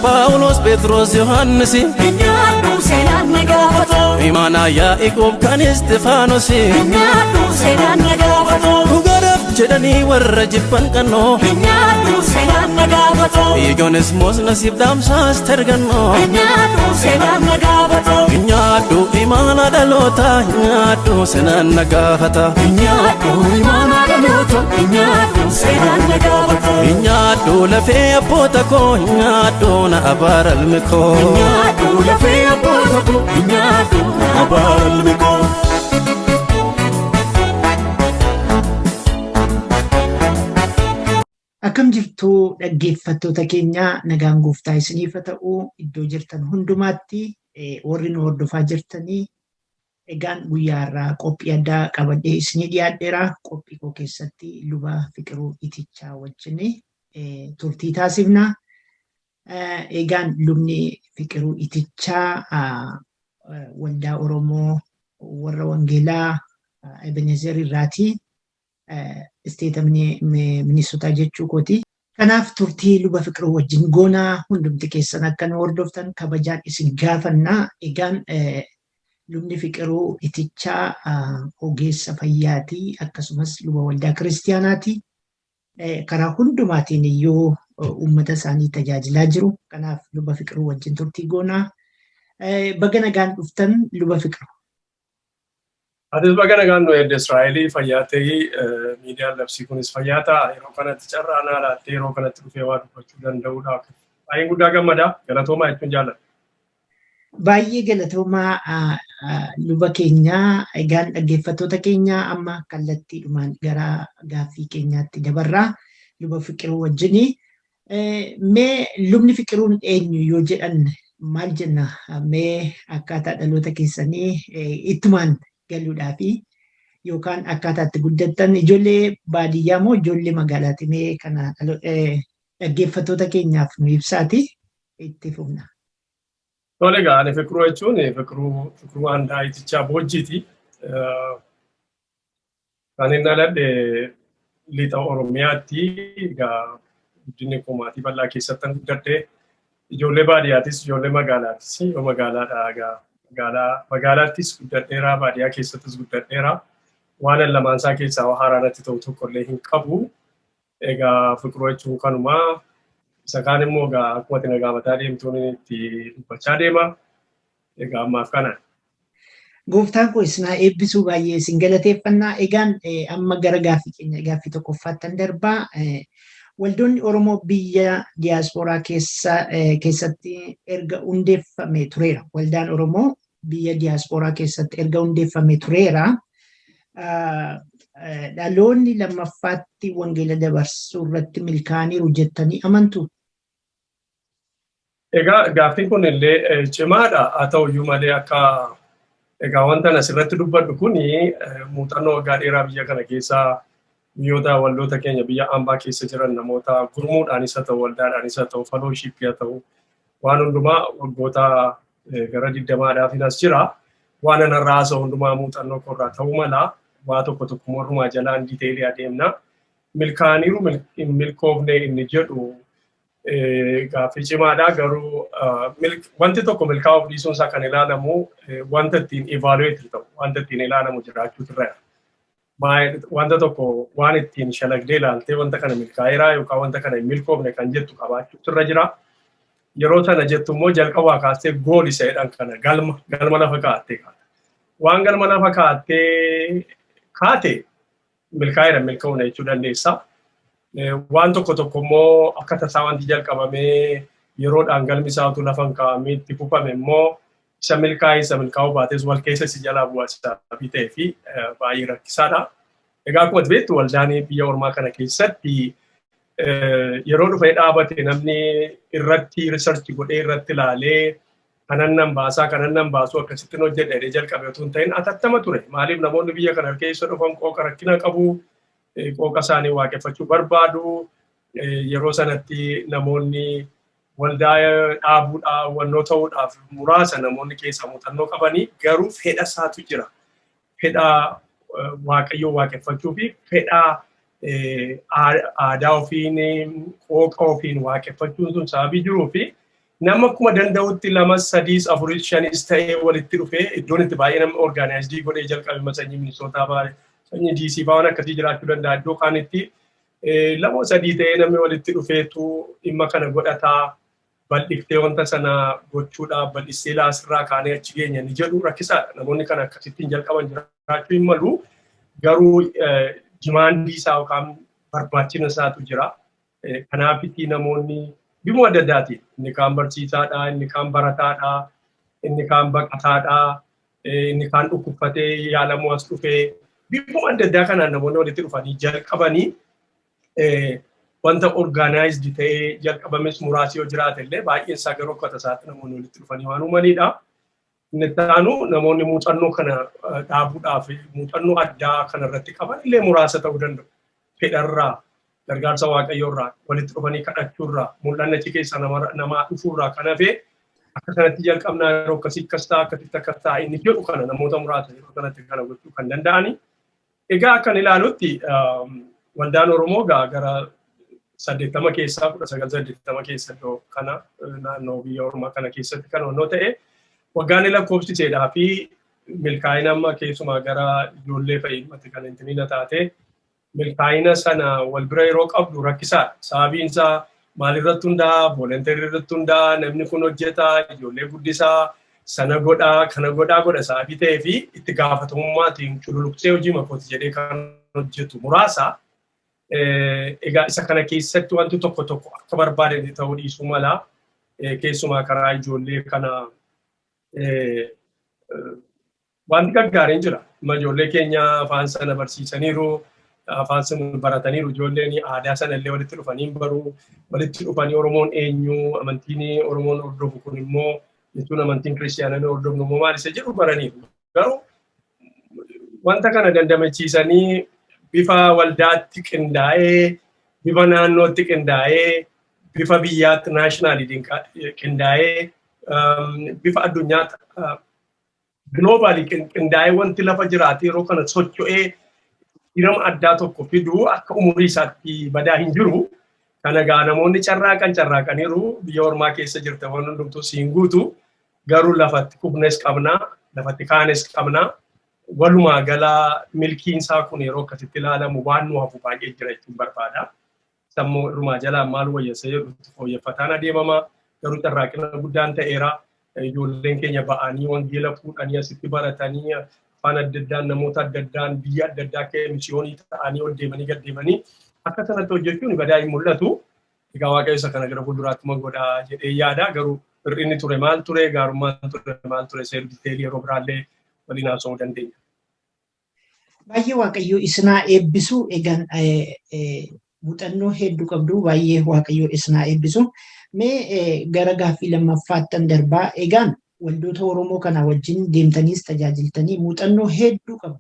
Paawulos Phexros Yohaannis nyaadhu seenaan nagaafatu imaanaa Yaaqoob kan Istifaanos nyaadhu seenaan nagaafatu dhugaadhaaf jedhanii warra jibban qannoo nyaadhu seenaan nagaafatu Eegoonis nasiib dhaamsaas tergannoo nyaadhu seenaan nagaafatu nyaadhu imaanaa dhaloota nyaadhu seenaan nagaafata nyaadhu imaanaa dhaloota nyaadhu seenaan nagaafatu nyaadhu lafee abboota koo nyaadhu na abaara ilmi koo nyaadhu lafee abboota koo nyaadhu na abaara ilmi koo. Akkam jirtu dhaggeeffattoota keenya nagaan gooftaa isiniif haa ta'u iddoo jirtan hundumaatti warri nu hordofaa jirtanii egaan guyyaa irraa qophii addaa qabadhee isinii dhiyaadheera. Qophii koo keessatti luba Fiqiruu Itichaa wajjin turtii taasifna. Egaan lubni Fiqiruu Itichaa waldaa Oromoo warra Wangeelaa Ebenezer irraati. Isteeta Minnesotaa jechuu kooti. Kanaaf turtii luba Fiqiruu wajjin goonaa hundumti keessan akka nu hordoftan kabajaan isin gaafannaa. Egaan lubni Fiqiruu Itichaa ogeessa fayyaati akkasumas luba waldaa kiristiyaanaati. Karaa hundumaatiin iyyuu uummata isaanii tajaajilaa jiru. Kanaaf luba Fiqiruu wajjin turtii goonaa. Baga nagaan dhuftan luba Fiqiruu. Atis baga nagaan nu edda Israa'elii fayyaatee miidiyaan labsii kunis fayyaataa yeroo kanatti carraa naa laattee yeroo kanatti dhufee waa dubbachuu danda'uudhaaf baay'ee guddaa gammadaa galatoomaa jechuun jaalladha. Baay'ee galatoomaa luba keenyaa. Egaan dhaggeeffattoota keenyaa amma kallattiidhumaan gara gaaffii keenyaatti dabarraa luba Fiqiruu wajjini. Mee lubni Fiqiruun eenyu yoo jedhan maal jenna? Mee akkaataa dhaloota keessanii ittumaan galuudhaafi yookaan akkaataa itti guddattan ijoollee baadiyyaa moo ijoollee magaalaati? Mee kana dhaggeeffattoota keenyaaf nu ibsaati itti fufna. Tole egaa ani Fiqiruu jechuun Fiqiruu Andaa Itichaa Boojjiiti. Kan inni dhaladhe lixa Oromiyaatti egaa guddinni koo maatii bal'aa keessatti guddadhe. Ijoollee baadiyyaattis ijoollee magaalaattis yoo magaalaadha egaa magaalaattis guddadheera baadiyyaa keessattis guddadheera. Waan lamaan isaa keessaa haaraa natti ta'u tokkollee hin qabu. Egaa Fiqiruu jechuun kanumaa. Isa kaan immoo egaa akkuma ati na gaafataa deemtuun itti dubbachaa deema. Egaa ammaaf kana. Gooftaan koo isin haa eebbisuu baay'ee isin galateeffannaa. Egaan amma gara gaaffii tokkoffaattan darbaa. Waldoonni Oromoo biyya diyaasporaa keessatti erga hundeeffamee tureera. Waldaan Oromoo biyya diyaasporaa keessatti erga hundeeffamee tureera. Dhaloonni lammaffaatti wangeela dabarsuu irratti milkaa'aniiru jettanii amantu? Egaa gaaffiin kun illee cimaadha. Haa ta'uyyuu malee akka egaa wanta asirratti dubbadhu kuni muuxannoo waggaa dheeraa biyya kana keessaa biyyoota waldoota keenya biyya Ambaa keessa jiran namoota gurmuudhaanis haa ta'u waldaadhaanis haa ta'u fellowship haa ta'u waan hundumaa waggoota gara 20dhaaf as jira. Waan anarraa haasa'u hundumaa muuxannoo korraa ta'uu mala waa tokko morrumaa jalaan diiteelii adeemna. Milkaa'aniiru milkoofne inni jedhu gaaffii cimaadha. Garuu wanti tokko milkaa'uuf dhiisuun isaa kan ilaalamu wanta ittiin evaluate ta'u wanta ittiin ilaalamu jiraachuutu irra. Wanta tokko waan ittiin shalagdee ilaaltee wanta kana milkaa'eeraa yookaan wanta kana hin milkoofne kan jettu qabaachuutu irra jira. Yeroo sana jettu immoo jalqabaa kaastee gool isa jedhan kana galma lafa kaa'attee kaata. Waan galma lafa kaa'attee kaate milkaa'eera milkaa'uuna jechuu dandeessa. Waan tokko immoo akka tasaa wanti jalqabamee yeroodhaan galmi isaatu lafa hin kaa'amee itti fufame immoo isa milkaa'uu baates wal keessa si jalaa bu'aa ta'ee fi baay'ee rakkisaadha. Egaa akkuma beektu waldaan biyya ormaa kana keessatti yeroo dhufee dhaabate namni irratti research godhee irratti ilaalee kanan nan baasu akkasittiin hojjedhe jalqabe otoo hin ta'in atattama ture. Maaliif namoonni biyya kana keessa dhufan qooqa rakkina qabu, qooqa isaanii waaqeffachuu barbaadu. Yeroo sanatti namoonni waldaa dhaabuudhaaf wannoo ta'uudhaaf muraasa namoonni keessa muuxannoo qabanii garuu fedha isaatu jira. Fedha waaqayyoo waaqeffachuu fi fedha aadaa ofiin qooqa ofiin waaqeffachuun sun sababii jiruu fi nama kuma danda'utti lama sadiis afurii shanis ta'ee walitti dhufee iddoon itti baay'ee nama orgaanaayizii godhee jalqabe sanyii Minisootaa baay'ee sanyii DC waan akkasii jiraachuu danda'a iddoo kaanitti lama sadii ta'ee namni walitti dhufeetu dhimma kana godhataa bal'iftee wanta sana gochuudhaaf bal'isee laasirraa kaanee achi geenya ni jedhu rakkisaadha. Namoonni kana akkasittiin jalqaban jiraachuu hin malu garuu dimaandii isaa yookaan barbaachina isaatu jira. Kanaafitti namoonni bifuma adda addaatiin inni kaan barsiisaadha, inni kaan barataadha, inni kaan baqataadha, inni kaan dhukkubfatee yaalamuu as dhufee bifuma adda addaa kanaan namoonni walitti dhufanii jalqabanii wanta orgaanaayizdi ta'ee jalqabames muraasii yoo jiraate illee baay'een isaa garuu akkata isaatti namoonni walitti dhufanii waan uumanidha. Inni taanu namoonni muuxannoo kana dhaabuudhaaf muuxannoo addaa kanarratti qaban illee muraasa ta'uu danda'u. Fedharraa gargaarsa waaqayyoorraa walitti dhufanii kadhachuurraa mul'anna achi keessa namaa dhufuurraa kan hafe akka kanatti jalqabnaa yeroo akkasii akkas ta'a akkasitti akkas ta'a inni jedhu kana namoota muraasa yeroo kanatti kana gochuu kan danda'ani. Egaa akkan ilaalutti waldaan Oromoo gara 80 keessaa 1980 keessa iddoo kana naannoo biyya Oromoo kana keessatti kan onnoo ta'e waggaan lakkoofsiseedhaa fi milkaa'ina amma keessumaa gara ijoollee fayyumatti kan intimiina taate milkaa'ina sana wal bira yeroo qabdu rakkisaadha. Sababiin isaa maalirratti hundaa'a, voolonteerii irratti hundaa'a, namni kun hojjetaa, ijoollee guddisaa, sana godhaa, kana godhaa sababii ta'ee fi itti gaafatamummaatiin cululuqsee hojii makooti jedhee kan hojjetu muraasa. Egaa isa kana keessatti wanti tokko akka barbaadan ta'uu dhiisuu mala keessumaa karaa ijoollee kana wanti gaggaariin jira. Ijoollee keenya afaan sana barsiisaniiru, afaan sana barataniiru, ijoolleen aadaa sana illee walitti dhufanii baru, walitti dhufanii Oromoon eenyu, amantiin Oromoon hordofu kun immoo jechuun amantiin kiristaanaa hordofnu immoo maal isa jedhu baraniiru. Garuu wanta kana dandamachiisanii bifa waldaatti qindaa'ee, bifa naannootti qindaa'ee, bifa biyyaatti naashinaaliitiin qindaa'ee, bifa addunyaatti giloobaalii qindaa'ee wanti lafa jiraate yeroo kana socho'ee hirama addaa tokko fiduu akka umurii isaatti badaa hin jiru. Kana egaa namoonni carraaqaniiru biyya ormaa keessa jirta waan hundumtuu siin guutu garuu lafatti kufnes qabna, lafatti kaanes qabna. Walumaa gala milkiin isaa kun yeroo akkasitti ilaalamu waan nu hafu baay'ee jira jechuun barbaada. Sammuu irrumaa jalaa maal wayyeessa jedhu fooyyeffataan adeemama garuu carraaqina guddaan ta'eera. Ijoolleen keenya ba'anii wangeela fuudhanii asitti baratanii afaan adda addaan namoota adda addaan biyya adda addaa keessa misiyoonii ta'anii ol deemanii gad deemanii akka sanatti hojjechuun badaa hin mul'atu. Egaa waaqayyo isa kana gara fuulduraatti godhaa jedhee yaada garuu hir'inni ture maal ture gaarummaan ture maal ture seera diteelii yeroo biraallee waliin haasa'uu dandeenya. Baay'ee waaqayyo isinaa eebbisu egan muuxannoo hedduu qabdu baay'ee waaqayyo isinaa eebbisu. Mee gara gaaffii lammaffaattan darbaa egaan waldoota Oromoo kana wajjin deemtaniis tajaajiltanii muuxannoo hedduu qabdu.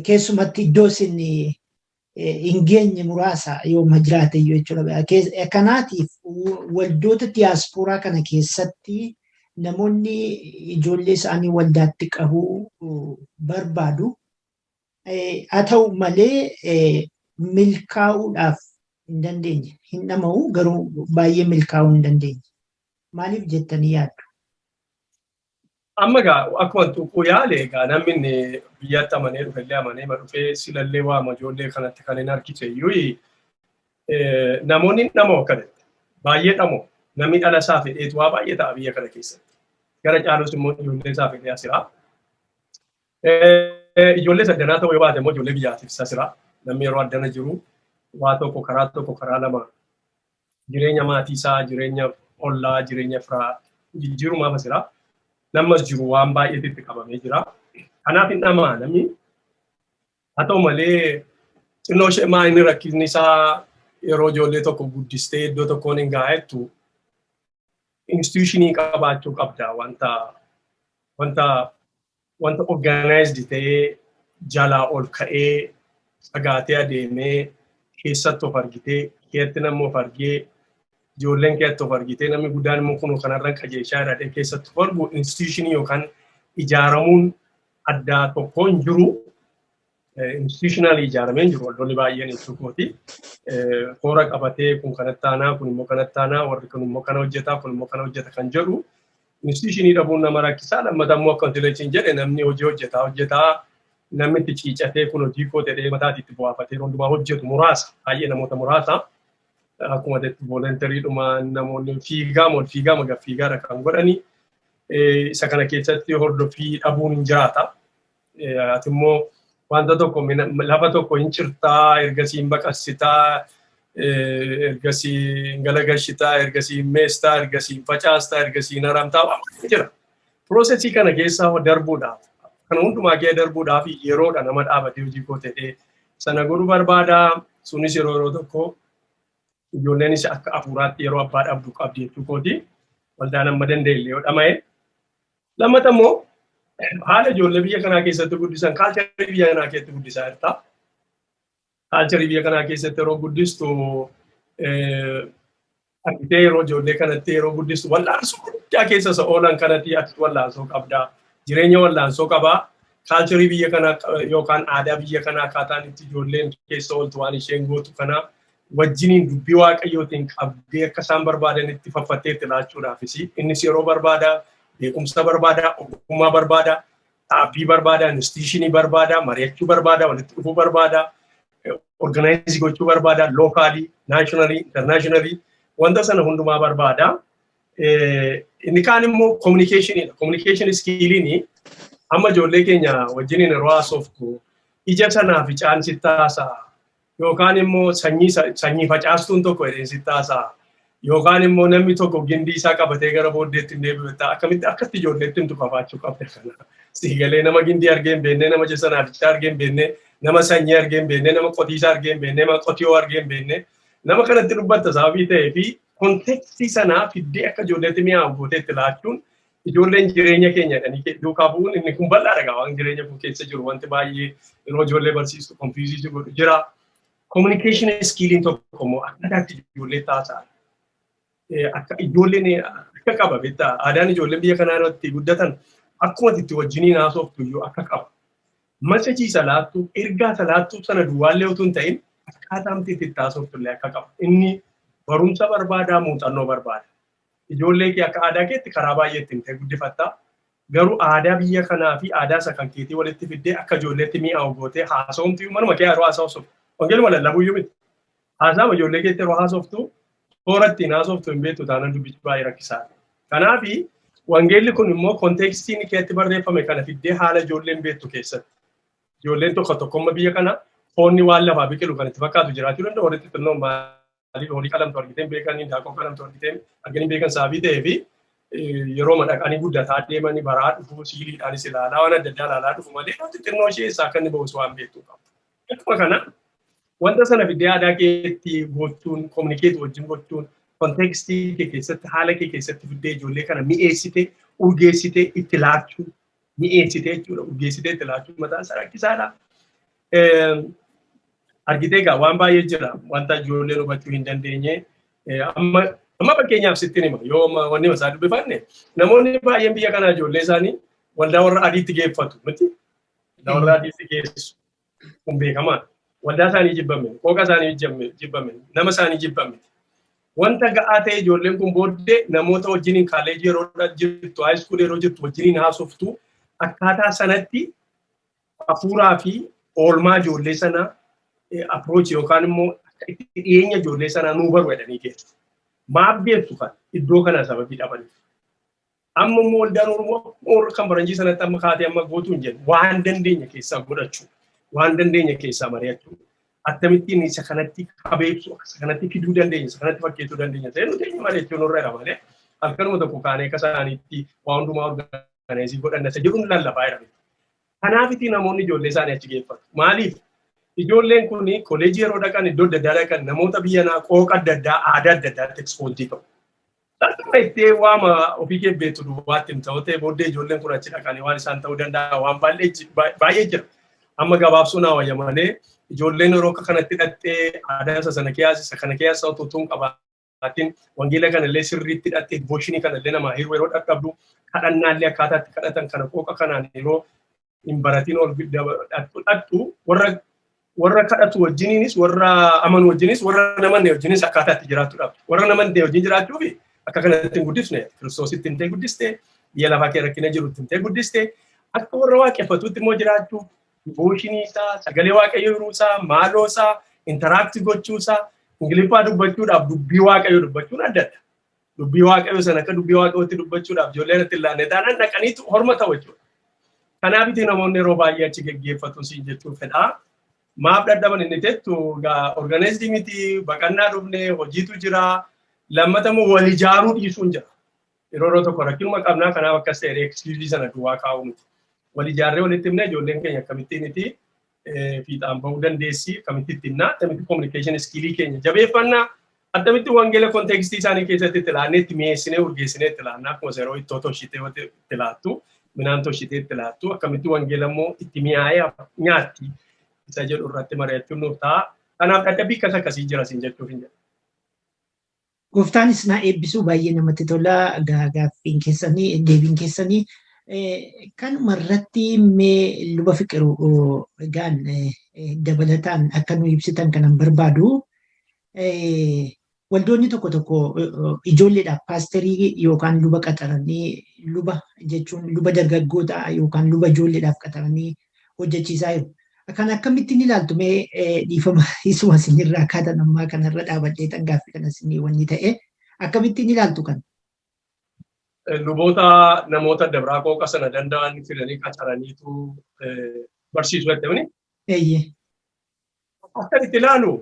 Keessumatti iddoo isin hin geenye muraasa yooma jiraate jechuudha. Kanaatiif waldoota diyaaspooraa kana keessatti namoonni ijoollee isaanii waldaatti qabuu barbaadu. Haa ta'u malee milkaa'uudhaaf hin dandeenye. Hin dhama'u garuu baay'ee milkaa'uu hin dandeenye. Maaliif jettanii yaaddu? Amma egaa akkuma tuquu yaale egaa namni biyyatti amanee dhufellee amanee dhufee silallee waama ijoollee kanatti kan hin harkise iyyuu namoonni dhamoo akkadatti baay'ee dhamoo namni dhala isaa fedheetu waa baay'ee ta'a biyya kana keessatti. Gara caalus immoo ijoollee isaa fedhee asira. Ijoollee saddanaa ta'uu yoo baate immoo ijoollee biyyaatiif asira. Namni yeroo addana jiru waa tokko karaa lama jireenya maatii isaa, jireenya ollaa, jireenya firaa jijjiirumaaf asira. Namas jiru waan baay'eetti qabamee jira. Kanaaf hin dhamaa namni haa ta'u malee xinnoo ishee maayini rakkinni isaa yeroo ijoollee tokko guddistee iddoo tokkoon hin gaa'ettu instituushinii qabaachuu qabda wanta organized ta'ee jalaa ol ka'ee fagaatee adeemee keessatti of argitee keetti nama of argee ijoolleen keetti of argitee namni guddaan immoo kun kanarra qajeelchaa jedhee keessatti of argu instituushinii yookaan ijaaramuun addaa tokko hin jiru. institutionally ijaarameen jiru waldoonni baay'een jechuukooti. Koora qabatee kun kanatti aanaa kun immoo kanatti aanaa warri kun immoo kana hojjetaa kun immoo kana hojjeta kan jedhu institutionii dhabuun nama rakkisaa lammata immoo akka intellectuin jedhe namni hojii hojjetaa namni itti ciicatee kun hojii koo jedhee mataatti itti bu'aafatee hundumaa hojjetu muraasa baay'ee namoota muraasa akkuma jetti volunteeriidhuma namoonni fiigaadha kan godhani isa kana keessatti hordofii dhabuun hin jiraata. Ati immoo wanta tokko lafa tokko hin cirtaa ergasii hin baqassitaa ergasii hin galagashitaa ergasii hin meestaa ergasii hin facaastaa ergasii hin haramtaa waan jira. Piroosesii kana keessaa darbuudhaaf kan hundumaa kee darbuudhaaf yeroodha nama dhaabatee hojii koo ta'ee sana godhuu barbaada. Sunis yeroo tokko ijoolleenis akka hafuuraatti yeroo abbaa dhabdu qabdi jechuukooti. Waldaan amma danda'e yoo dhama'e. Lammata immoo haala ijoollee biyya kanaa keessatti guddisan kaalcharii biyya kanaa keessatti guddisaa jirta. Kaalcharii biyya kanaa keessatti yeroo guddistu argitee yeroo ijoollee kanatti yeroo guddistu wallaansoo guddaa keessa isa oolan kanatti ati wallaansoo qabdaa. Jireenya wallaansoo qabaa. Kaalcharii biyya kanaa yookaan aadaa biyya kanaa akkaataan itti ijoolleen keessa ooltu waan isheen gootu kana wajjiniin dubbii waaqayyootiin qabdee akka isaan barbaadan itti faffattee itti laachuudhaafis innis yeroo barbaada. Beekumsa barbaada, ogummaa barbaada, dhaabbii barbaada, institutionii barbaada, mari'achuu barbaada, walitti dhufuu barbaada, organize gochuu barbaada, locally, nationally, internationally, wanta sana hundumaa barbaada. Inni kaan immoo communicationidha. Communication skilliini amma ijoollee keenya wajjiniin yeroo haasoftu ija sanaa fi caan sitti haasa'a yookaan immoo sanyii facaastuun tokko jedheen sitti haasa'a. Yookaan immoo namni tokko gindii isaa qabatee gara booddeetti hin deebi'u akkamitti akkatti ijoolleetti himtu qabaachuu qabda kana. Siigalee nama gindii argee hin beekne, nama ija sanaafichaa argee hin beekne, nama sanyii argee hin beekne, nama qotiisaa argee hin beekne, nama qotiyoo argee hin beekne, nama kanatti dubbatta sababii ta'ee fi kontekstii sanaa fiddee akka ijoolleetti mi'aawu gootee itti laachuun ijoolleen jireenya keenya jedhanii duukaa bu'uun inni kun bal'aadha waan jireenya kun keessa jiru wanti baay'ee yeroo ijoollee barsiistu konfiizii godhu jira. Communication skilliin tokko immoo akkataatti ijoollee taasisaa. Akka ijoolleen akka qaba beektaa aadaan ijoolleen biyya kanaa irratti guddatan akkuma itti wajjiniin haasoftu iyyuu akka qaba. Masajii salaattuu ergaa salaattuu sana duwwaallee utuu hin ta'in akkaataan itti haasoftu illee akka qaba. Inni barumsa barbaadaa muuxannoo barbaada. Ijoollee kee akka aadaa keetti karaa baay'ee ittiin ta'e guddifatta. Garuu aadaa biyya kanaa fi aadaa isa kan keetii walitti fiddee akka ijoolleetti mi'aawu gootee haasawumtu manuma kee yeroo haasawsu. Wangeeluma lallabuu iyyuu miti. Haasaama ijoollee keetti yeroo haasoftu Horatti naasoftu hin beektu taanaan dubbichi baay'ee rakkisaadha. Kanaaf wangeelli kun immoo kontekstiin keessatti barreeffame kana fiddee haala ijoolleen beektu keessatti. Ijoolleen tokko biyya kana foonni waan lafaa biqilu kan itti fakkaatu jiraachuu danda'u. Walitti xinnoon maaliif horii qalamtu argiteen beekanii daakuu qalamtu argiteen arganii beekan sababii ta'ee fi yeroo madaqanii guddataa deemanii baraa dhufuu siiliidhaanis ilaalaa waan adda addaa ilaalaa dhufu malee wanti xinnoo ishee isaa akka inni ba'us waan beektu qabu. Akkuma kana wanta sana fiddee aadaa keetti gochuun, kominikeetii wajjin gochuun, kontekstii kee keessatti, haala kee keessatti fiddee ijoollee kana mi'eessitee, urgeessitee itti laachuu, mi'eessitee jechuudha, urgeessitee itti laachuu mataan isaa rakkisaadha. Argitee egaa waan baay'ee jira, wanta ijoolleen hubachuu hin dandeenye. Amma fakkeenyaaf sitti hima, yoo wanni isaa dubbifanne, namoonni baay'een biyya kanaa ijoollee isaanii waldaa warra adiitti geeffatu miti. Waldaa warra adiitti geessu kun beekamaadha. Waldaa isaanii jibbame, qooqa isaanii jibbame, nama isaanii jibbame. Wanta ga'aa ta'e ijoolleen kun booddee namoota wajjiniin kaalleejii yeroo jirtu, haayiskuulii yeroo jirtu wajjiniin haasoftu akkaataa sanatti hafuuraa fi oolmaa ijoollee sanaa approach yookaan immoo itti dhiyeenya ijoollee sanaa nuu baru jedhanii geessu. Maaf beektu kan iddoo kana sababii dhabaniif. Amma immoo waldaan Oromoo kan baranjii sanatti amma kaatee amma gootuu hin jennu waan dandeenya keessaa godhachuu. Waan dandeenya keessaa mari'achuu akkamittiin isa kanatti qabeessu isa kanatti fiduu dandeenya isa kanatti fakkeessuu dandeenya ta'ee nuti mari'achuu nurra jira malee halkanuma tokko kaanee akka isaaniitti waa hundumaa orgaanaayizii godhanna isa jedhuun lallabaa jira. Kanaafiti namoonni ijoollee isaanii achi geeffatu. Maaliif ijoolleen kun kolleejii yeroo dhaqan iddoo adda addaa dhaqan namoota biyya naa qooqa adda addaa aadaa adda addaatti ekspoontii qabu. Akkuma ittee waama ofii kee beektu duwwaatti hin ta'u ta'e booddee ijoolleen kun achi dhaqanii waan isaan ta'uu danda'a waan baay'ee jira. Amma gabaabsuu naa wayya malee ijoolleen yeroo kanatti hidhattee aadaa isa sana keessa kana keessa utuun qabaatiin wangeela kanallee sirriitti hidhattee devooshinii kanallee namaa hiruu yeroo dhaqqabdu kadhannaallee akkaataatti kadhatan kana qooqa kanaan yeroo hin baratiin ol dhadhu warra kadhatu wajjiniinis warra amanu wajjinis warra namanne wajjinis akkaataa itti jiraattu dhabdu. Warra namanne wajjin jiraachuu fi akka kanatti hin guddifne Kiristoositti hin ta'e guddiste biyya lafaa kee rakkina jirutti hin ta'e guddiste akka warra waaqeffatuutti immoo jiraachuu devooshinii isaa sagalee waaqayyoo hiruu isaa maaloo isaa interaaktii gochuu isaa Ingiliffaa dubbachuudhaaf dubbii waaqayyoo dubbachuun adda adda. Dubbii waaqayyoo sana akka dubbii waaqayyootti dubbachuudhaaf ijoolleen itti ilaanne taanaan dhaqaniitu horma ta'u jechuudha. Kanaaf itti namoonni yeroo baay'ee achi geggeeffatu siin jechuu fedhaa. Maaf dadhaban inni jettu organizing miti baqannaa dhufne hojiitu jira lammata immoo wal ijaaruu dhiisuun jira. Yeroo tokko rakkinuma qabnaa kanaaf akkas ta'e excuse sana duwwaa kaa'u miti. Wal ijaarree walitti himne ijoolleen keenya akkamittiin itti fiixaan bahuu dandeessi akkamitti itti himnaa akkamitti communication skillii keenya jabeeffannaa akkamitti wangeela kontekstii isaanii keessatti itti ilaannee itti mi'eessinee urgeessinee itti ilaannaa akkuma yeroo ittoo toshitee itti laattu midhaan toshitee itti laattu akkamitti wangeela immoo itti mi'aayee nyaatti isa jedhu irratti mari'achuun nuuf ta'a. Kanaaf dadhabbii akkasii jira siin jechuuf hin jedhu. Gooftaanis na eebbisuu baay'ee namatti tola gaaffiin keessanii deebiin keessanii kanuma irratti mee luba fiqiru egaan dabalataan akka nu ibsitan kanan barbaadu waldoonni tokko tokko ijoolleedhaaf paasterii yookaan luba qaxaranii luba jechuun luba dargaggoota yookaan luba ijoolleedhaaf qaxaranii hojjechiisaa jiru. Kan akkamittiin ilaaltu mee dhiifama isuma isinirraa kaatan ammaa kanarra dhaabadhee tan gaaffii kana isinii wanni ta'e akkamittiin ilaaltu kan? Luboota namoota dabraa qooqa sana danda'an fidanii qacaraniitu barsiisuu jettanii? Eeyyee. Akka itti ilaalu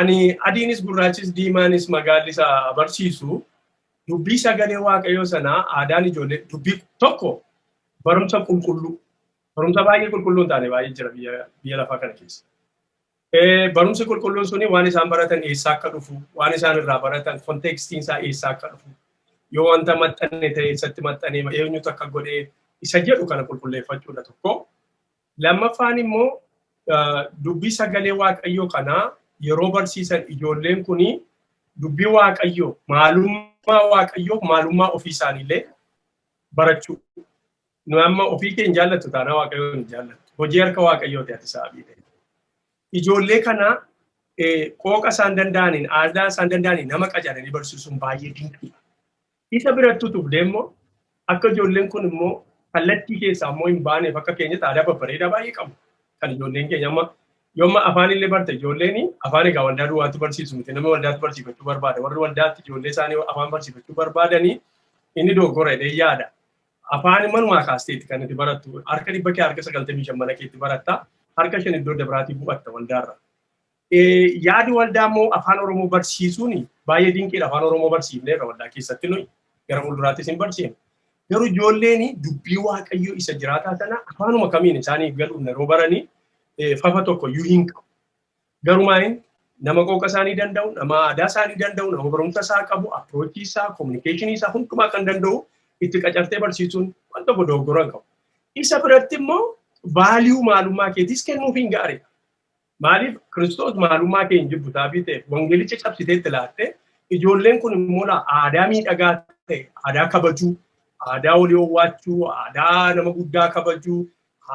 ani adiinis gurraachis diimaanis magaalli isaa barsiisu dubbii sagalee waaqayyoo sanaa aadaan ijoollee dubbii tokko barumsa qulqulluu. Barumsa baay'ee qulqulluun taane baay'ee jira biyya lafaa kana keessa. Barumsi qulqulluun suni waan isaan baratan eessaa akka dhufu, waan isaan irraa baratan kontekstiin isaa eessaa akka dhufu. Yoo wanta maxxanne ta'e eessatti maxxanee eenyutu akka godhee isa jedhu kana qulqulleeffachuudha tokko. Lammaffaan immoo dubbii sagalee waaqayyoo kanaa yeroo barsiisan ijoolleen kuni dubbii waaqayyoo maalummaa ofii isaaniillee barachuu. Nu amma ofii keenya jaallattu taana waaqayyoo hin jaallattu. Hojii harka waaqayyooti ati sababii ta'e. Ijoollee kana qooqa isaan danda'aniin aadaa isaan danda'aniin nama qacaranii barsiisuun baay'ee dinqiidha. Isa birattuu tufdee immoo akka ijoolleen kun immoo kallattii keessaa immoo hin baaneef akka keenyatti aadaa babbareedaa baay'ee qabu. Kan ijoolleen keenya amma yooma afaan illee barte ijoolleen afaan egaa waldaa duwwaatti barsiisu miti namni waldaatti barsiifachuu barbaada. Warri waldaatti ijoollee isaanii afaan barsiifachuu barbaadanii inni dogoggora jedhee yaada. Afaan manumaa kaasteetti kan itti barattu harka 195 mana keetti baratta harka 5 iddoo dabiraatii bu'atta waldaarra. Yaadi waldaa immoo afaan Oromoo barsiisuun baay'ee dinqiidha. Afaan Oromoo barsiifneerra waldaa keessatti nuyi gara fuulduraattis hin barsiifne. Garuu ijoolleen dubbii waaqayyoo isa jiraataa sana afaanuma kamiin isaaniif galuun yeroo baranii fafa tokko iyyuu hin qabu. Garumaan nama qooqa isaanii danda'u, nama aadaa isaanii danda'u, nama barumsa isaa qabu, approachii isaa, communicationii isaa hundumaa kan danda'u itti qacartee barsiisuun wanta dogoggora qabu. Isa biratti immoo vaaliyuu maalummaa keetiis kennuuf hin gaariidha. Maaliif Kiristoos maalummaa kee hin jibbu taabii ta'e wangeelicha cabsitee itti laatte ijoolleen kun immoo aadaa miidhagaa ta'e aadaa kabajuu, aadaa walii owwaachuu, aadaa nama guddaa kabajuu,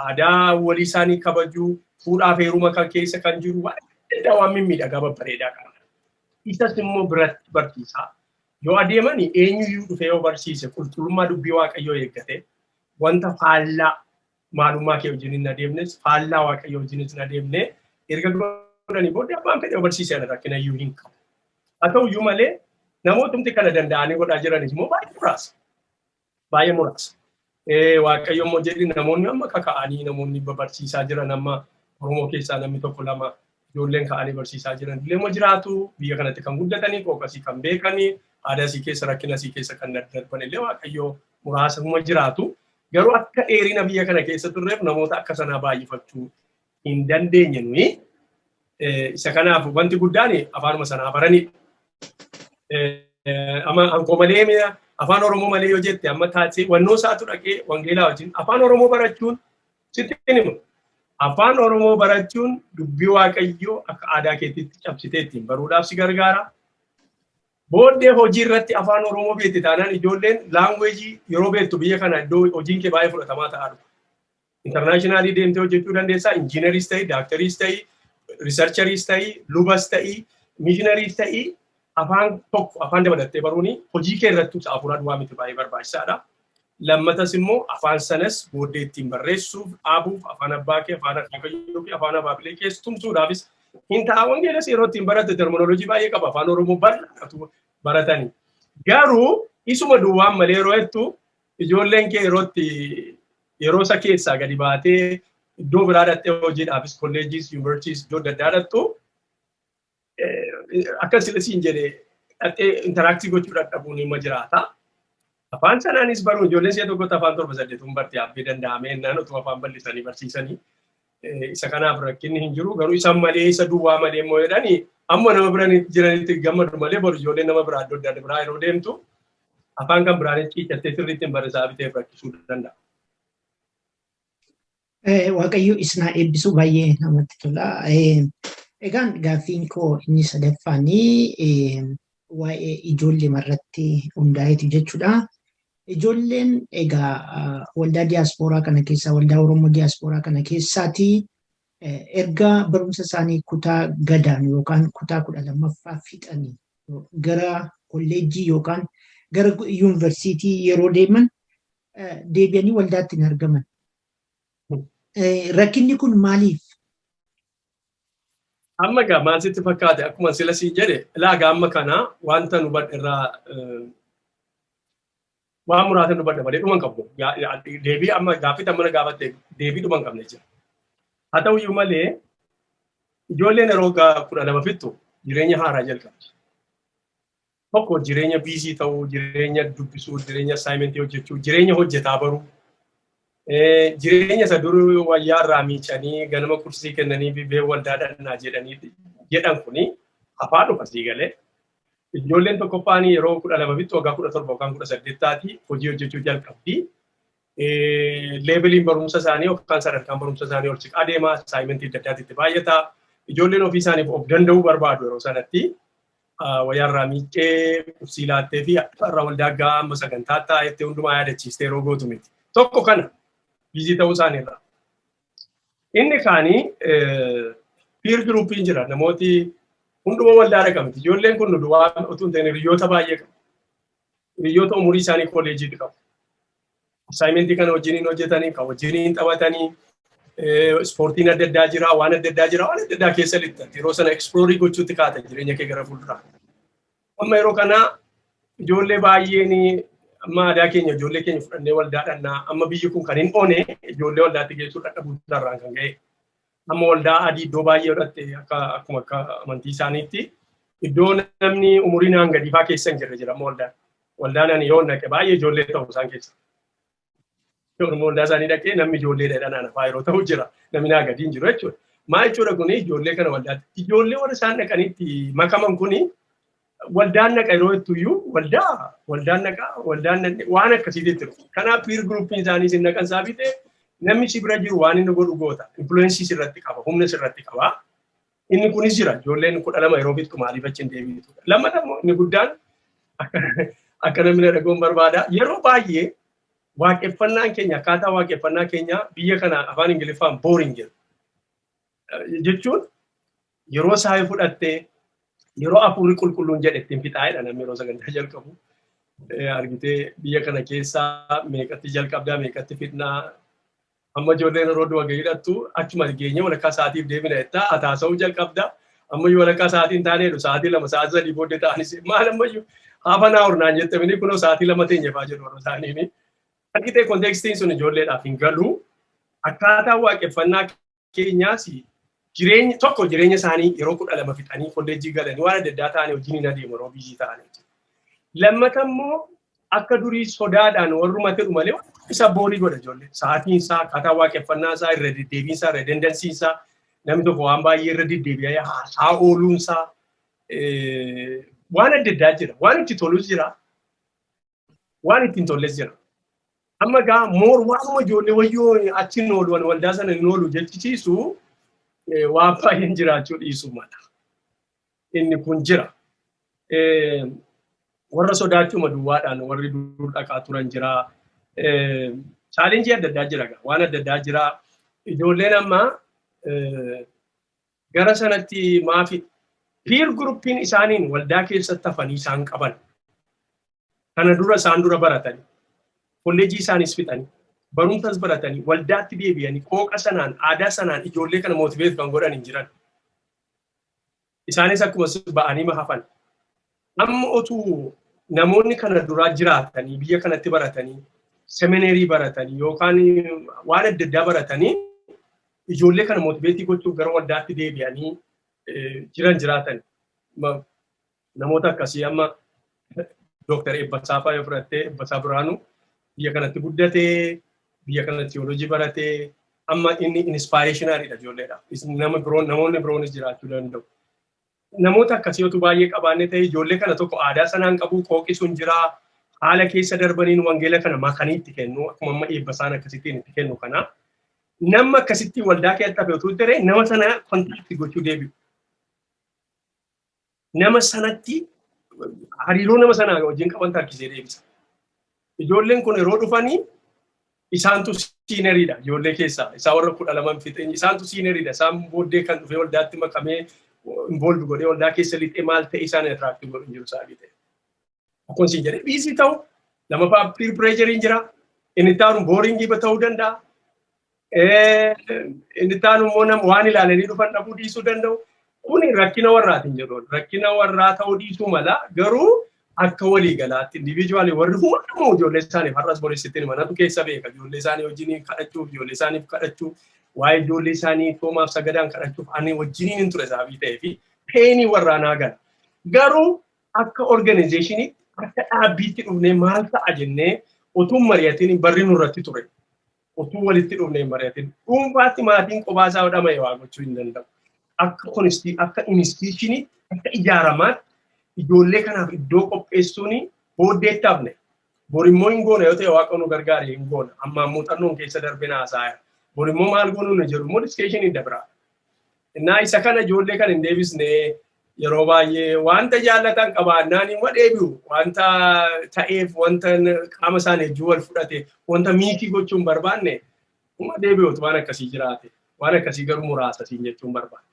aadaa walii isaanii kabajuu, fuudhaaf heeruma kan keessa kan jiru waan miidhagaa babbareedaa qaba. Isas immoo biratti barsiisaa. Yoo adeemani eenyuyyuu dhufee yoo barsiise qulqullummaa dubbii waaqayyoo eeggate wanta faallaa maalummaa kee wajjin hin adeemnes faallaa waaqayyoo wajjin hin adeemne erga godhanii booddee abbaan fedhe barsiisee rakkina iyyuu hin qabu. Haa ta'uyyuu malee namootni kana danda'anii godhaa jiranis immoo baay'ee muraasa. Baay'ee muraasa. Waaqayyo immoo jedhi namoonni amma kaka'anii namoonni barsiisaa jiran amma Oromoo keessaa namni tokko lama ijoolleen ka'anii barsiisaa jiran illee immoo jiraatu biyya kanatti kan guddatanii qooqasii kan beekanii aadaa isii keessa rakkina isii keessa kan darban illee waaqayyo muraasa immoo jiraatu. Garuu akka dheerina biyya kana keessa turreef namoota akka sanaa baay'ifachuu hin dandeenye nuyi. Isa kanaaf wanti guddaan afaanuma sanaa baranidha. Amma ankoo malee afaan Oromoo malee yoo jette amma taatee wannoo isaatu dhaqee wangeelaa wajjin afaan Oromoo barachuun sitti himu. Afaan Oromoo barachuun dubbii waaqayyoo akka aadaa keetiitti cabsitee ittiin baruudhaaf si gargaara. Booddee hojii irratti afaan Oromoo beekte taanaan ijoolleen laangweejii yeroo beektu biyya kana iddoo hojiin kee baay'ee fudhatamaa ta'aa dhufa. Internationally deemtee hojjechuu dandeessaa. Injiineriis ta'ii, daakteriis ta'ii, riisarcheriis ta'ii, lubas ta'ii, mishinariis ta'ii afaan tokko afaan dabalattee baruuni hojii kee irratti xaafuraa duwwaa miti baay'ee barbaachisaadha. Lammatas immoo afaan sanas booddee ittiin barreessuuf, dhaabuuf, afaan abbaa kee, afaan akaakayyuu fi afaan abaabilee keessa tumsuudhaafis hin ta'a. Wangeelas yeroo ittiin baratte terminoloojii baay'ee qaba. Afaan Oromoo bal'atu baratanii. Garuu isuma duwwaan malee yeroo jettu ijoolleen kee yeroo isa keessaa gadi baatee iddoo biraa dhattee hojiidhaafis kolleejiis, yuunivarsiitiis iddoo adda addaa dhattu akka silasiin jedhee dhattee interaaktii gochuu dadhabuun dhimma jiraata. Afaan sanaanis baruu ijoolleen si'a tokkotti afaan 7-8 bartee hafee danda'amee innaan utuu afaan bal'isanii barsiisanii isa kanaaf rakkinni hin jiru. Garuu isa malee isa duwwaa malee immoo jedhanii amma nama biraan jiranitti gammadu malee boru ijoolleen nama biraa iddoo adda biraa yeroo deemtu afaan kan biraan ciicattee sirriitti hin barreessaa bitee rakkisuu danda'a. Waaqayyo isna eebbisuu baay'ee namatti tola. Egaan gaaffiin koo inni sadaffaanii waa'ee ijoollee irratti hundaa'eeti jechuudha. Ijoolleen egaa waldaa diyaaspooraa kana keessaa waldaa Oromoo diyaaspooraa kana keessaati erga barumsa isaanii kutaa gadaan yookaan kutaa 12ffaa fixanii gara kolleejjii yookaan gara yuunivarsiitii yeroo deeman deebi'anii waldaatti hin argaman. Rakkinni kun maaliif? Amma gaa maal sitti fakkaate akkuma sila siin jedhe ilaaga amma kana wanta nu badhe irraa waan muraasa nu badhe malee dhuma hin qabu. Deebii amma gaaffii mana gaafatte deebii dhuma hin qabne jira. Haa ta'uyyuu malee ijoolleen yeroo 12 fixxu jireenya haaraa jalqabdi. Tokko jireenya biizii ta'uu, jireenya dubbisuu, jireenya assaayimentii hojjechuu, jireenya hojjetaa baruu. Jireenya isa duruu wayyaa irraa miicanii ganama kursii kennanii bibee waldaa dhannaa jedhan kuni afaan dhufa sii galee. Ijoolleen tokkoffaanii yeroo 12 fixxu waggaa 17 yookaan 18 hojii hojjechuu jalqabdi. Leeveliin barumsa isaanii yookaan sadarkaan barumsa isaanii ol siqaa deema. Assaayimentii adda addaatti baay'ata. Ijoolleen ofii isaaniif of danda'uu barbaadu yeroo sanatti. Wayyaa irraa miiccee kursii laattee fi irraa waldaa gahaa amma sagantaa taa'etti hundumaa yaadachiistee yeroo gootu miti. Tokko kana. Biizii ta'uu isaaniirra. Inni kaanii peer groupiin jira. Namooti hunduma waldaa dhaqamti. Ijoolleen kun duwwaa utuu hin ta'in hiriyoota baay'ee qabu. Hiriyoota umurii isaanii kolleejiitti qabu. Assaayimentii kana wajjiniin hojjetanii, kan wajjiniin taphatanii, ispoortiin adda addaa jira, waan adda addaa jira, waan adda addaa keessa lixxan. Yeroo sana ekspiloorii gochuutti kaata jireenya kee gara fuulduraa. Amma yeroo kana ijoollee baay'een amma aadaa keenya ijoollee keenya fudhannee waldaa dhannaa amma biyyi kun kan hin oone ijoollee waldaatti geessuu dadhabuutirraan kan ga'e. Amma waldaa adii iddoo baay'ee godhatte akkuma akka amantii isaaniitti iddoo namni umuriin hanga gadii keessa hin jirre jira amma waldaan. Waldaan ani yoo naqe baay'ee ijoollee ta'u isaan keessa. Yoo waldaa isaanii dhaqee namni ijoollee dheedhanaan afaa yeroo ta'u jira namni hanga gadii hin jiru jechuudha. Maa jechuudha kuni ijoollee kana waldaatti. Ijoollee warra isaan dhaqanitti makaman kuni waldaan naqa yeroo jettuyyuu waldaan naqa waan akkasiitti jiru. Kanaaf peer groupiin isaanii sin naqan isaa bitee namni si bira jiru waan inni godhu goota. Influensii sirratti qaba, humna sirratti qaba. Inni kunis jira. Ijoolleen 12 yeroo fixxu maaliif achi hin deebiitu. Lammataa immoo inni guddaan akka namni dhagahuun barbaada. Yeroo baay'ee waaqeffannaan keenya akkaataa waaqeffannaa keenya biyya kana afaan Ingiliffaan boring jedhu. Jechuun yeroo saayii fudhattee yeroo afuurri qulqulluun jedhe ittiin fixaa'edha namni yeroo sagantaa jalqabu. Argitee biyya kana keessaa meeqatti jalqabdaa meeqatti fixnaa amma ijoolleen yeroo du'a gahidhattu achuma geenye walakkaa sa'aatiif deebina jettaa ataasa'uu jalqabda. Amma yoo walakkaa sa'aatii hin taaneedhu sa'aatii 2 sa'aatii 3 booddee ta'anis maal ammayyuu hafa naa hurnaan jettamini kunoo sa'aatii 2 teenyefaa jedhu warra isaaniini. Argitee kontekstiin sun ijoolleedhaaf hin galu. Akkaataa waaqeffannaa keenyaas jireenya isaanii yeroo 12 fixanii kolleejjii galanii waan adda addaa ta'anii wajjin hin adeemu yeroo biizii ta'anii. Lammata immoo akka durii sodaadhaan warrumatti dhumalee isa boorii godha ijoollee. Sa'aatiin isaa akkaataa waaqeffannaa isaa irra deddeebiin isaa redundansiin isaa namni tokko waan baay'ee irra deddeebi'ee haasaa ooluun isaa waan adda addaa jira. Waan itti tolus jira. Waan ittiin tolles jira. Amma gaa waanuma ijoollee wayyoo achiin oolu waldaa sana hin oolu jechisiisu waan baay'een jiraachuu dhiisuu mala. Inni kun jira. Warra sodaachuma duwwaadhaan warri dur dhaqaa turan jira. challenge adda addaa jira waan adda addaa jira ijoolleen amma gara sanatti maafi peer groupin isaaniin waldaa keessatti hafanii isaan qaban kana dura isaan dura baratanii kolleejii isaanis fixanii barumsas baratanii waldaatti deebi'anii qooqa sanaan aadaa sanaan ijoollee kana motiveet kan godhan hin jiran isaanis akkuma ba'anii hafan amma otuu namoonni kana duraa jiraatanii biyya kanatti baratanii seminaarii baratanii yookaan waan adda addaa baratanii ijoollee kana motiveetii gochuuf gara waldaatti deebi'anii jiraatan namoota akkasii amma Dr. Ebbasaa Faayoo fudhattee Ebbasaa Biraanuu biyya kanatti guddatee biyya kanatti teoloojii baratee amma inni inspirationalidha ijoolleedhaaf. Namoonni biroonis jiraachuu danda'u. Namoota akkasiitu baay'ee qabaannee ta'e ijoollee kana tokko aadaa sanaan qabu qooqisuun jiraa haala keessa darbaniin wangeela kana makanii itti kennu akkuma amma Ebbasaan akkasittiin itti kennu kana nama akkasitti waldaa keessatti hafeetu ture nama sana kontaaktii gochuu deebi'u. Nama sanatti hariiroo nama sanaa wajjin qaban takkisee deebisa. Ijoolleen kun yeroo dhufanii isaantu siineriidha ijoollee keessaa isaa warra 12 fixeen isaantu siineriidha isaan booddee kan dhufee waldaatti makamee involve godhee waldaa keessa lixee maal ta'e isaan attract godhu jiru isaa bite. Akkuma siin jedhee biisii ta'u lamaffaa peer pressure jira inni taanu boringii ta'uu danda'a. Inni taanu immoo nama waan ilaalanii dhufan dhabuu dhiisuu danda'u. Kuni rakkina warraatiin jedhu rakkina warraa ta'uu dhiisuu mala garuu akka walii galaatti individually warri hundumuu ijoollee isaaniif har'as boreessittiin manatu keessa beeka ijoollee isaanii wajjiniin kadhachuuf ijoollee isaaniif kadhachuuf waa'ee ijoollee isaanii toomaaf sagadaan kadhachuuf ani wajjiniin hin ture saabii ta'ee fi peenii warraanaa gala. Garuu akka organizationii akka dhaabbiitti dhufnee maal ta'a jennee utuu mari'atiin barri nurratti ture. Utuu walitti dhufnee mari'atiin dhuunfaatti maatiin qobaasaa hodhamee waa gochuu hin danda'u. Akka konstii akka institutionii akka ijaaramaatti ijoollee kanaaf iddoo qopheessuun booddeetti hafne. Borimmoo hin goone yoo ta'e waaqa nu gargaare hin goona. Amma muuxannoon keessa darbee haasa'a. Borimmoo maal goonuu nu jedhu immoo diskeeshinii dabra. Innaa isa kana ijoollee kan hin deebisne yeroo baay'ee wanta jaallatan qabaannaan hin deebi'u. Wanta ta'eef wanta qaama isaanii ejjuu wal fudhate wanta miitii gochuun barbaanne uma deebi'uutu waan akkasii jiraate. Waan akkasii garuu muraasa siin jechuun barbaada.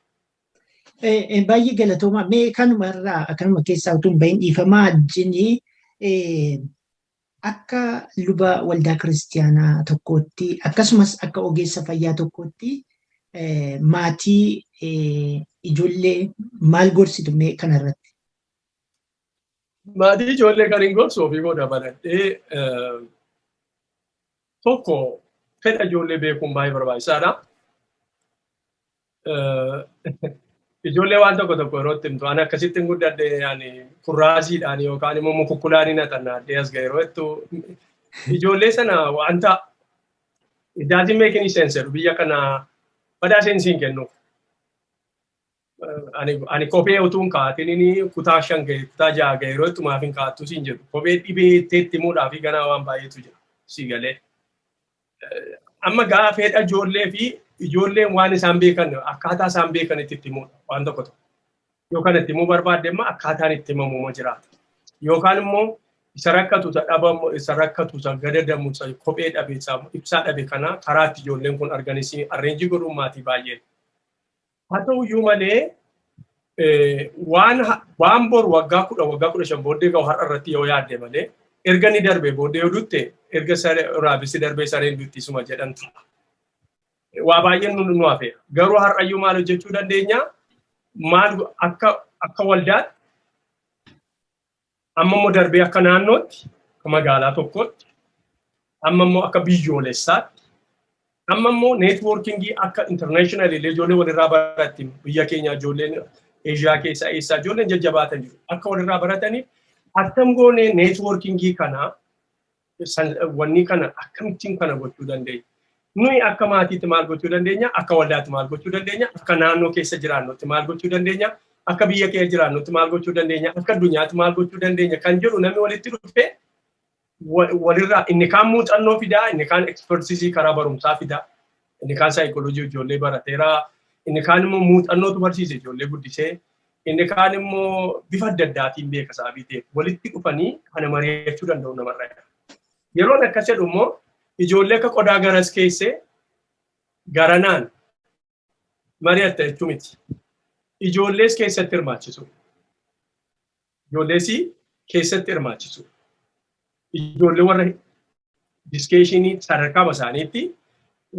Baay'ee galatooma. Mee kanuma irraa akkanuma keessaa utuu hin bahin dhiifamaa jinii akka luba waldaa kiristiyaanaa tokkootti akkasumas akka ogeessa fayyaa tokkootti maatii ijoollee maal gorsitu mee kanarratti? Maatii ijoollee kan hin gorsu ofii koo dabaladhee tokko fedha ijoollee beekuun baay'ee barbaachisaadha. Ijoollee waan tokko yerootti himtu ani akkasitti hin guddadhe yaani kurraasiidhaan yookaan immoo mukukkulaan hin haxannaadhee as ga'e yeroo jettu ijoollee sana wanta it doesn't make any sense biyya kana badaa seensiin kennuuf. Ani kophee utuun kaatiin inni kutaa 5 ga'e kutaa 6 ga'e yeroo jettu maaf hin kaattu siin jedhu kophee dhibee itti himuudhaa fi ganaa waan baay'eetu jira si galee. Amma gaafeedha ijoollee fi ijoolleen waan isaan beekan akkaataa isaan beekan itti himudha waan tokko tokko. Yookaan itti himuu barbaadde immoo akkaataan itti himamu jiraata. Yookaan immoo isa rakkatu isa dhabamu isa rakkatu isa gadadamu isa kophee dhabe isa ibsaa dhabe kana karaa itti ijoolleen kun arganis arreenjii godhuun maatii baay'ee. Haa ta'u iyyuu malee waan bor waggaa 15 booddee ga'u har'a irratti yoo yaadde malee erga ni darbe booddee yoo dutte erga raabisi darbee sareen duttisuma jedhamtu. Waa baay'een nu hafeera. Garuu har'ayyuu maal hojjechuu dandeenya? Maal akka waldaatti amma immoo darbee akka naannootti akka magaalaa tokkootti amma immoo akka biyyoolessaatti amma immoo neetwoorkingii akka international illee ijoollee walirraa baratti biyya keenya ijoolleen Eeshiyaa keessaa eessaa ijoolleen jajjabaatan jiru. Akka walirraa barataniif attam goonee neetwoorkingii kana wanni kana akkamittiin kana gochuu dandeenya? Nuyi akka maatiitti maal gochuu dandeenya? Akka waldaatti maal gochuu dandeenya? Akka naannoo keessa jiraannutti maal gochuu dandeenya? Akka biyya keessa jiraannutti maal gochuu dandeenya? Akka addunyaatti maal gochuu dandeenya? Kan jedhu namni walitti dhufee walirraa inni kaan muuxannoo fidaa, inni kaan ekspertiisii karaa barumsaa fidaa, inni kaan saayikooloojii ijoollee barateera, inni kaan immoo muuxannootu barsiise ijoollee guddisee, inni kaan immoo bifa adda addaatiin beeka saabii ta'e walitti dhufanii kana mari'achuu danda'u namarraa. Yeroon akkas jedhu immoo ijoollee akka qodaa garas keessee garanaan mari'atta jechuu miti. Ijoollees keessatti hirmaachisu. Ijoollees keessatti hirmaachisu. Ijoollee warra diskeeshinii sadarkaa isaaniitti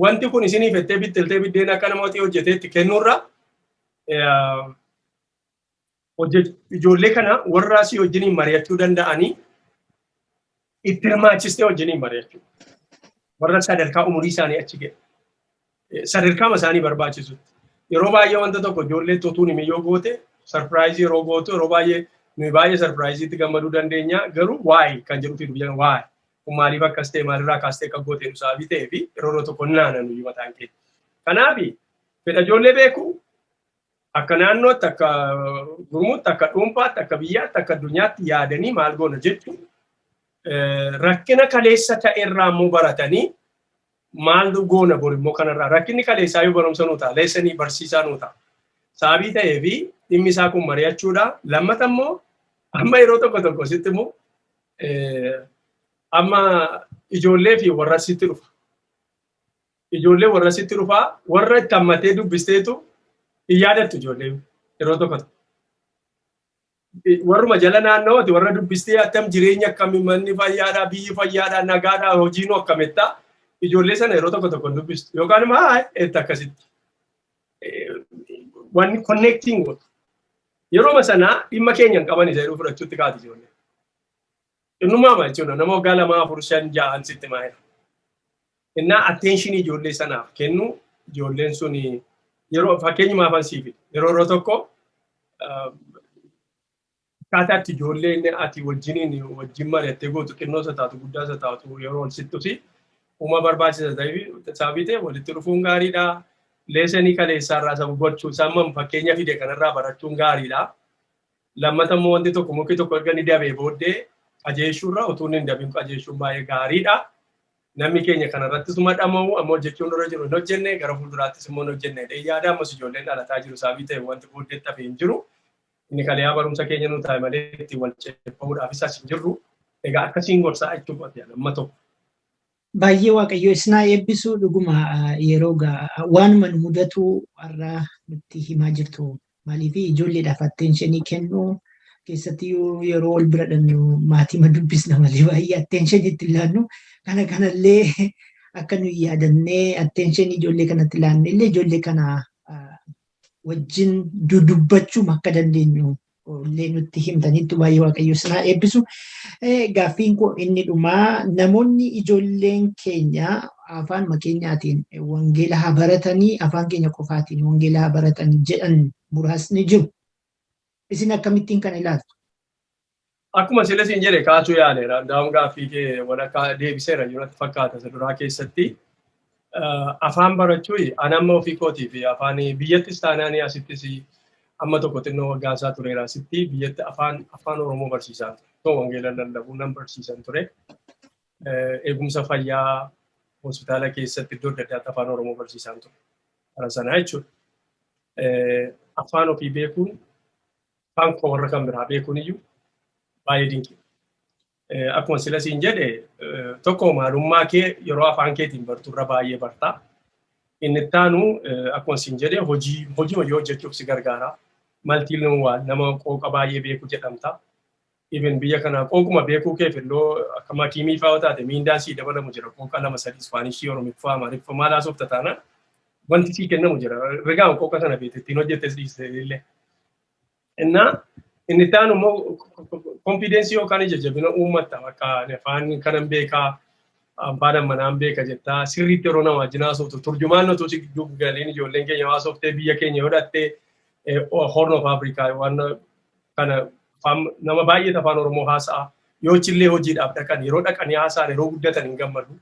wanti kun isiniif ettee bittiltee biddeen akka namooti hojjeteetti kennuurra ijoollee kana warra asii wajjiniin mari'achuu danda'anii itti hirmaachistee wajjiniin mari'achuu. Warra sadarkaa umurii isaanii achi ga'e. Sadarkaa isaanii barbaachisutti. Yeroo baay'ee wanta tokko ijoollee totuun himi yoo goote sarpiraayizii yeroo gootu yeroo baay'ee nuyi baay'ee sarpiraayiziitti gammaduu dandeenya garuu waa'ee kan jedhutti dubbiin waa'ee kun maaliif akkas ta'e maalirraa kaastee akka goote nusaafii ta'ee fi yeroo tokko naana nuyi mataan kee. Kanaaf fedha ijoollee beeku akka naannootti akka gurmuutti akka dhuunfaatti akka biyyaatti akka addunyaatti yaadanii maal goona jechuun rakkina kaleessa ta'e irraa immoo baratanii maal goona bor immoo kanarraa rakkinni kaleessaa yoo barumsa nuu ta'a leessanii barsiisaa nuu ta'a. Sababii ta'ee fi dhimmi isaa kun mari'achuudha. Lammata immoo amma yeroo tokko sitti immoo amma ijoollee fi warra sitti dhufa. Ijoollee warra sitti dhufaa warra itti hammatee dubbisteetu hin yaadattu ijoollee yeroo tokko. Warruma jala naannooti warra dubbistee attam jireenya akkamii manni fayyaadhaa biyyi fayyaadhaa nagaadhaa hojiinuu akkamittaa ijoollee sana yeroo tokko dubbistu yookaan immoo itti akkasitti. Wanni connecting godhu. Yeroo sana dhimma keenya hin qaban isa jedhu fudhachuutti kaati ijoollee. Innummaa jechuudha nama waggaa 2, 4, 5, 6 sitti maayila. Innaa attentionii ijoollee sanaaf kennu ijoolleen sun yeroo fakkeenyumaaf ansiifi yeroo tokko akkaataatti ijoolleen ati wajjin mari'attee gootu xinnoo isa taatu guddaa isa taatu yeroo ol sittusi uuma barbaachisa ta'eef sababii ta'e walitti dhufuun gaariidha. Leesanii kaleessaa irraa sabu gochuu sammam fakkeenya fide kanarraa barachuun gaariidha. Lammata immoo wanti tokko mukti tokko erga ni dabee booddee qajeeshuurra utuu hin dabin qajeeshuun baay'ee gaariidha. Namni keenya kanarratti suma dhama'u amma hojjechuun irra jiru hin hojjenne gara fuulduraattis immoo hin hojjenne. Yaada ammas ijoolleen dhalataa jiru sababii ta'e wanti booddee hafee hin jiru. Inni kaleessaa barumsa keenya nu taa'e malee ittiin wal ceephamuudhaafis as hin jirru. Egaa akkasiin gorsaa jechuudha lamma tokko. Baay'ee waaqayyo isinaa eebbisuu dhuguma yeroo waanuma nu mudatu har'a nutti himaa jirtu maaliif ijoolleedhaaf attentionii kennuu keessatti yeroo ol bira dhannu maatii dubbisna malee baay'ee attentionii itti ilaannu kanallee akka nu yaadannee attentionii ijoollee kanatti ilaanne illee ijoollee kana wajjin dudubbachuu akka dandeenyu illee nutti himtaniitu baay'ee waaqayyo isinaa eebbisu. Gaaffiin kun inni dhumaa namoonni ijoolleen keenya afaan keenyaatiin wangeela haa baratanii afaan keenya qofaatiin wangeela haa baratanii jedhan muraasni jiru. Isin akkamittiin kan ilaaltu? Akkuma sila siin jedhe kaasuu yaaleera. Daa'im gaaffii kee walakkaa deebiseera jirutti fakkaata isa duraa keessatti. Afaan barachuu anamma ofii kootii fi afaan biyyattis taanaanii asittis amma tokko xinnoo waggaa isaa tureera asitti biyyatti afaan Oromoo barsiisaa ture. Wangeela lallabuu nan barsiisan ture. Eegumsa fayyaa hospitaala keessatti iddoo adda addaatti afaan Oromoo barsiisan ture. Kana sana jechuudha. Afaan ofii beekuun afaan koo warra kan biraa beekuun iyyuu baay'ee dinqi. Akkuma sila siin jedhe tokko maalummaa kee yeroo afaan keetiin barturra baay'ee bartaa. Inni itti aanu akkuma siin jedhe hojii yoo hojjechuuf si gargaara. Maltiilinguwaal nama qooqa baay'ee beeku jedhamta. Even biyya kana qooquma beekuu keef illoo akkama tiimii fa'aa taate miindaan sii dabalamu jira. Qooqa 2, 3 Ispaanishii, Oromiffaa, Amaariffaa maal haasofta taana wanti sii kennamu jira. Rigaan qooqa sana beekte ittiin hojjettes dhiiste illee. Innaa inni itti aanu immoo konfidensii yookaan jajjabina uummatta akka afaan kanan beekaa abbaan manaan beeka jettaa sirriitti yeroo nama wajjin haasoftu turjumaan nuti si galiin ijoolleen keenya haasoftee biyya keenya yoo dhattee Horn of Africa waan kana nama baay'ee afaan Oromoo haasa'a yoo chillee hojiidhaaf dhaqan yeroo dhaqanii haasa'an yeroo guddatan hin gammadu.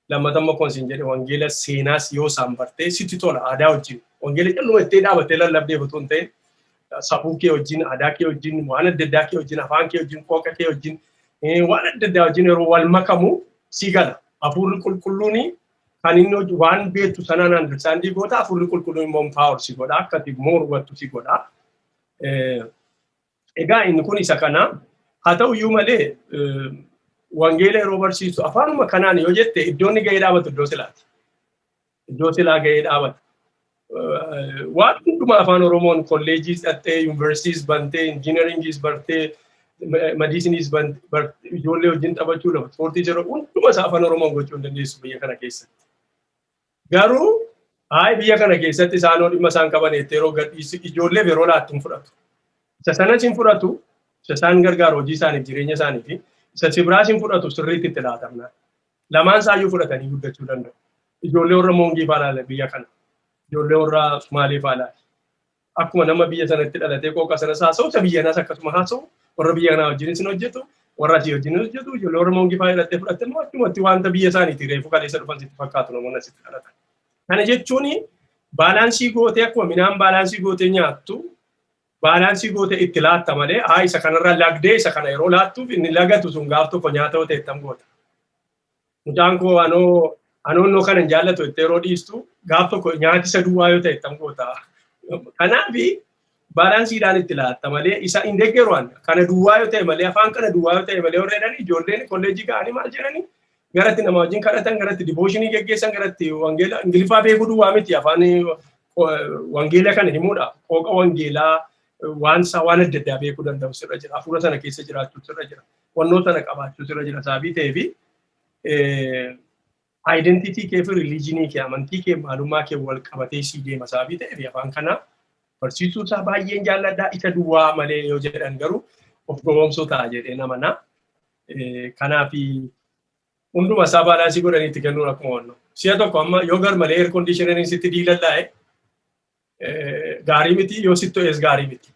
Lammata immoo kun siin jedhe wangeela seenaas yoo isaan bartee sitti tola aadaa wajjin wangeela calluma ittee dhaabattee lallabdee otoo hin ta'in safuu kee wajjin aadaa kee wajjin waan adda addaa kee wajjin afaan kee wajjin qooqa kee wajjin waan adda addaa wajjin yeroo wal makamu si gala. Hafuurri qulqulluun kan inni waan beektu sanaan understandii goota hafuurri qulqulluun immoo empower si godha akka ati more hubattu si godha. Egaa inni kun isa kana haa ta'u iyyuu malee wangeela yeroo barsiisu afaanuma kanaan yoo jette iddoonni ga'ee dhaabatu iddoo silaati. Iddoo silaa ga'ee dhaabatu. Waan hundumaa afaan Oromoon kolleejiis dhattee, yuunivarsiitiis bantee, injiinaringiis bartee, medisiiniis bartee, ijoollee wajjin taphachuu lafa ispoortii jiru hunduma isaa afaan Oromoon gochuu hin dandeessu biyya kana keessatti. Garuu biyya kana keessatti isaanoo dhimma isaan qaban yeroo gadhiisi ijoolleef yeroo laatti hin fudhatu. Isa sanas hin fudhatu, isa isaan gargaaru hojii isaaniif jireenya isaaniifi isa sibiraas hin fudhatu sirriitti itti laatamna. Lamaan isaayyuu fudhatanii guddachuu danda'u. Ijoollee warra Moongii faalaala biyya kana. Ijoollee warra Sumaalee faalaala. Akkuma nama biyya sanatti dhalatee qooqa sanas haasa'u, isa biyya kanaas akkasuma haasa'u, warra biyya kanaa wajjinis hin hojjetu, warra asii wajjin hojjetu, ijoollee warra Moongii faalaala dhattee fudhatte immoo achumatti wanta biyya isaaniitii reefu kaleessa dhufan sitti fakkaatu namoonni asitti dhalatan. Kana jechuun baalaansii gootee akkuma midhaan baalaansii gootee nyaattu, baalaansii gootee itti laatta malee isa kanarraa lagdee isa kana yeroo laattuuf inni lagatu sun gaaf tokko nyaata ta'e ittam goota. Mucaan koo anoonnoo kana hin jaallatu itti yeroo dhiistu gaaf tokko nyaati isa duwwaa yoo ta'e ittam goota. Kanaaf baalaansiidhaan itti laatta malee isa hin deeggaruudhaan kana duwwaa yoo ta'e malee afaan kana duwwaa yoo ta'e malee warra jedhanii ijoolleen kolleejii ga'anii maal jedhanii garatti nama wajjin kadhatan garatti divooshinii geggeessan garatti wangeela ingiliffaa beekuu duwwaa miti afaan wangeela kana himuudha. Qooqa wangeelaa waan adda addaa beekuu danda'u sirra jira. Hafuura sana keessa jiraachuu sirra jira. Wannoo sana qabaachuu sirra jira. Sababii ta'eefi identitii kee fi rilijinii kee amantii kee maalummaa kee wal qabatee sii deema. Sababii ta'eefi afaan kana barsiisuu isaa baay'een jaalladhaa isa duwwaa malee yoo jedhan garuu of gowwoomsuu ta'a jedhee namana. Kanaafi hunduma isaa baalaansii godhaniitti kennuun akkuma wanno. Si'a tokko amma yoo garmalee air conditioneriin sitti diilallaa'e gaarii miti yoo sitti to'es gaarii miti.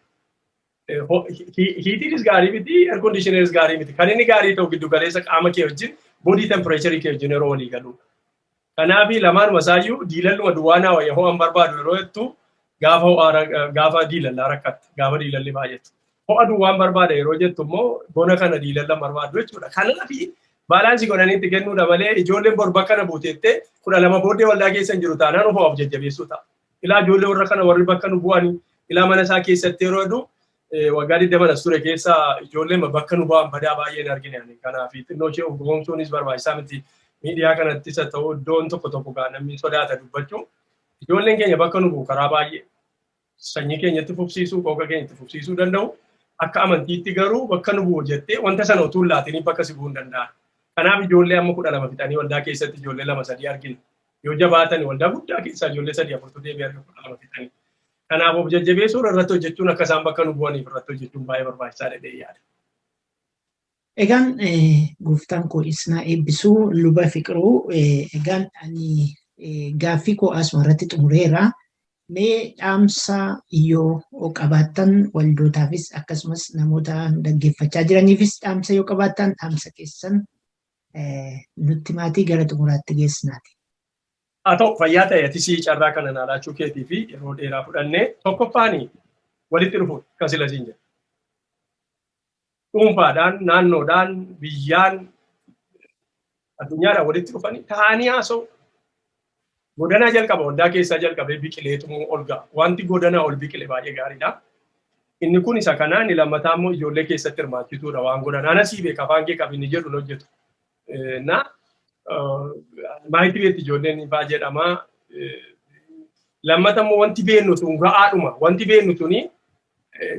Hiitiinis gaarii miti, air conditioneris gaarii miti. Kan inni gaarii ta'u giddu galeessa qaama kee wajjin body temperature kee wajjin yeroo walii galudha. Kanaafi lamaanuma isaayyuu diilalluma duwwaanaa wayya ho'an barbaadu yeroo jettu gaafa diilallaa rakkatta, gaafa diilalli baay'atu. Ho'a duwwaan barbaada yeroo jettu immoo bona kana diilalla barbaadu jechuudha. Kanaafi baalaansii godhaniitti kennuudha malee ijoolleen bor bakka na buuteettee 12 booddee waldaa keessa hin jiru taanaan of jajjabeessuu ta'a. Ilaa ijoollee warra kana warri bakka nu bu'anii ilaa mana isaa keessatti yeroo jedhu waggaa 20 ture keessa ijoolleen bakka nu bu'an badaa baay'een argine. Kanaaf xinnoo ishee of gowwoomsuunis barbaachisaa miti. Miidiyaa kanattis haa ta'u iddoon tokko namni sodaata dubbachuu. Ijoolleen keenya bakka nu bu'u karaa baay'ee sanyii keenyatti fufsiisuu, qooqa keenyatti fufsiisuu danda'u. Akka amantiitti garuu bakka nu bu'u jettee wanta sana utuu laatiniif bakka si bu'uu hin danda'an. Kanaaf ijoollee amma 12 fixanii waldaa keessatti ijoollee 2-3 argina. Yoo jabaatan waldaa guddaa keessaa ijoollee 3-4 deebi'ee argamu 12 fixanii. Kanaaf of jajjabeessuu irratti hojjechuun akka isaan bakka nu bu'aniif irratti hojjechuun baay'ee barbaachisaadha jedhee yaada. Egaan gooftaan koo isnaa eebbisuu luba Fiqiruu egaan ani gaaffii koo asuma irratti xumureera. Mee dhaamsa yoo qabaattan waldootaafis akkasumas namoota dhaggeeffachaa jiraniifis dhaamsa yoo qabaattan dhaamsa keessan nutti maatii gara xumuraatti geessinaati. Haa ta'u fayyaa ta'e ati sii carraa kana naalaachuu keetii fi yeroo dheeraa fudhannee tokkoffaanii walitti dhufuun kan sila siin jedhu. Dhuunfaadhaan, naannoodhaan, biyyaan, addunyaadhaan walitti dhufanii taa'anii haasa'u. Godanaa jalqaba waldaa keessaa jalqabee biqileetu ol ga'a. Wanti godanaa ol biqile baay'ee gaariidha. Inni kun isa kanaa inni lammataa immoo ijoollee keessatti hirmaachisuudha. Waan godanaa nasii beeka afaan kee qabini jedhu hojjetu. Maayitii beekti ijoolleen ifaa jedhama. Lammata immoo wanti beennu sun ga'aadhuma. Wanti beennu suni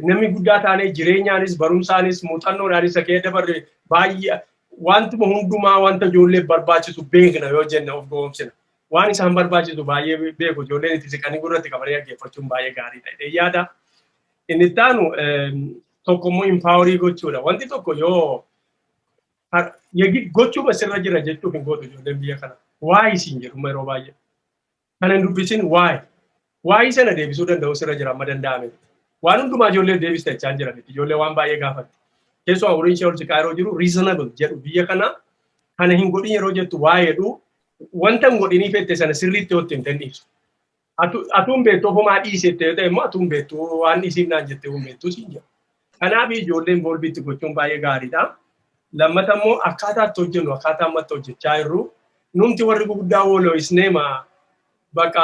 namni guddaa taanee jireenyaanis barumsaanis muuxannoodhaanis akka dabarre baay'ee wantuma hundumaa wanta ijoollee barbaachisu beekna yoo jenne of gowwoomsina. Waan isaan barbaachisu baay'ee beeku ijoolleen itti siqanii gurratti qabanii dhaggeeffachuun baay'ee gaariidha jedhee yaada. Inni itti aanu tokko immoo impaawarii gochuudha. Wanti tokko yoo gochuuma sirra jira jechuuf hin gootu ijoolleen biyya kana. Waa'ee isiin jedhuma yeroo baay'ee. Kana hin dubbisin waa'ee. Waa'ee sana deebisuu danda'u sirra jira amma danda'ame. Waan hundumaa ijoollee deebiste jechaan jiran ijoollee waan baay'ee gaafatti. Keessumaa umriin ishee ol siqaa yeroo jiru reasonable jedhu biyya kana kana hin godhin yeroo jettu waa'eedhu wanta hin godhinii fette sana sirriitti hootti hin dandeessu. Atuun beektuu ofumaa dhiisette yoo ta'e immoo atuun beektuu waan dhiisiin naan jettee hin beektuu siin jedhu. Kanaaf ijoolleen boolbiitti gochuun baay'ee gaariidha. Lammata immoo akkaataa itti hojjennu akkaataa ammatti hojjechaa jirru numti warri guguddaa wooloo'isneema bakka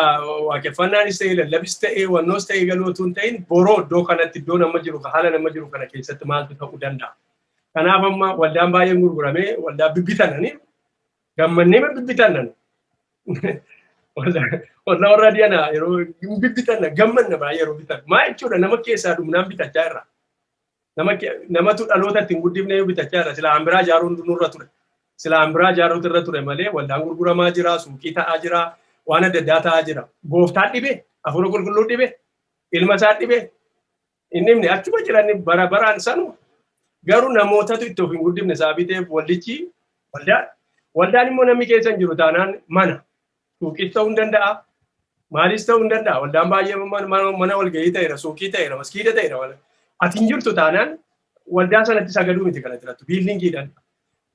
waaqeffannaanis ta'ee lallabis ta'ee wannoos ta'ee galootuun ta'in boroo iddoo kanatti iddoo nama jiru haala nama jiru kana keessatti maaltu ta'uu danda'a. Kanaaf amma waldaan baay'een gurguramee waldaa bibbitananii gammannee bibbitannan. Waldaa warra diyanaa yeroo bibbitanna gammanna baay'ee yeroo bitan. Maa jechuudha nama keessaa dhumnaan bitachaa irra. Namatu dhaloota ittiin guddifnee bitachaa irra. Sila hambiraa ijaaruun nurra ture. Sila hambiraa ijaaruutu irra ture malee waldaan gurguramaa jira, suuqii ta'aa jira, waan adda addaa ta'aa jira. Gooftaan dhibee, hafuura qulqulluu dhibee, ilma isaa dhibee. Inni achuma jiran bara baraan sanuma. Garuu namootatu itti of hin guddifne saabiteef waldichi waldaan immoo namni keessa hin jiru taanaan mana. Suuqis ta'uu hin danda'a. Maalis ta'uu hin danda'a. Waldaan baay'ee mana walgahii ta'eera, suuqii ta'eera, maskiida ta'eera. Ati hin jirtu taanaan waldaa sanatti sagaduu miti kana jirattu. Biildiingiidhaan.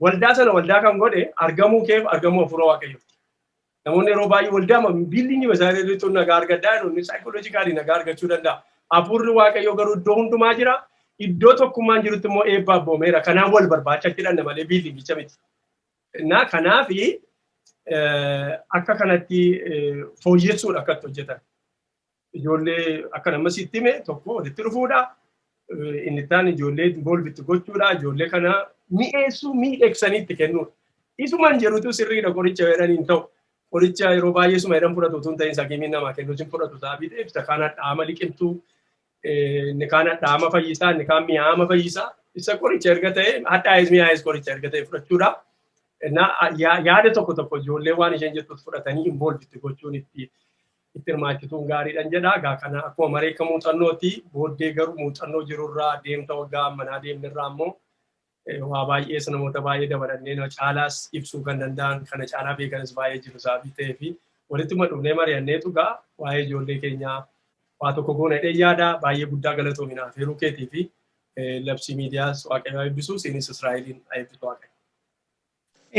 Waldaa sana waldaa kan godhe argamuu keef argamuu hafuura waaqayyooti. Namoonni yeroo baay'ee waldaa biildiingii masaayidaa nagaa argaddaa jedhu saayikooloojikaalii nagaa argachuu danda'a. Hafuurri waaqayyoo garuu iddoo hundumaa jira. Iddoo tokkummaan jirutti immoo eebba abboomeera. Kanaaf wal barbaacha jedhan malee biildiingicha miti. Kanaaf akka kanatti fooyyessuudha akka itti hojjetan. Ijoollee akka nama sitti hime tokko walitti dhufuudha. Inni taan ijoollee boolbitti gochuudha. Ijoollee kana mi'eessuu miidheeksanii itti kennuudha. Isumaan jedhutu sirriidha qoricha jedhanii hin ta'u. Qoricha yeroo baay'ee suma jedhan fudhatu tun ta'in sakimiin namaa kennu sin fudhatu saabii ta'eef isa kana dhaama liqimtuu inni kana dhaama fayyisaa inni kaan mi'aama fayyisaa isa qoricha erga ta'e hadhaa'es mi'aa'es qoricha erga ta'e fudhachuudha. Yaada tokko tokko ijoollee waan isheen jettu fudhatanii involvitti gochuun itti hirmaachisuun gaariidhaan jedha. Egaa kana akkuma mareeka muuxannooti booddee garuu muuxannoo jirurraa deemta waggaa ammanaa deemnirraa immoo waa baay'ees namoota baay'ee dabalannee caalaas ibsuu kan danda'an kana caalaa beekanis baay'ee jiru saabii ta'ee fi walitti dhufnee mari'anneetu gaa waa'ee ijoollee keenyaa waa tokko goona jedhee yaada baay'ee guddaa galatoominaaf heeruu keetii fi labsii miidiyaas waaqayyoo eebbisuu siinis Israa'eliin eebbisu waaqayyo.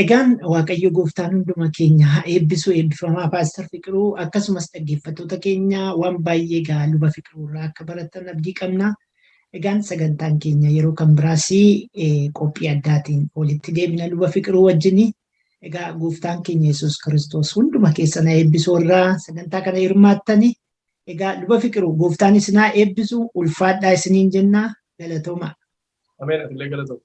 Egaan Waaqayyo gooftaan hunduma keenya haa eebbisu eebbifamaa Paaster Fiqiruu akkasumas dhaggeeffattoota keenya waan baay'ee gaa luba Fiqiruurraa akka baratan abdii qabna. Egaan sagantaan keenya yeroo kan biraas qophii addaatiin walitti deebina luba Fiqiruu wajjini. Egaa gooftaan keenya Yesuus Kiristoos hunduma keessan haa eebbisu irraa sagantaa kana hirmaattani. Egaa luba Fiqiruu gooftaan isin haa eebbisu ulfaadhaa isiniin jenna galatooma. Ameen atillee galatooma.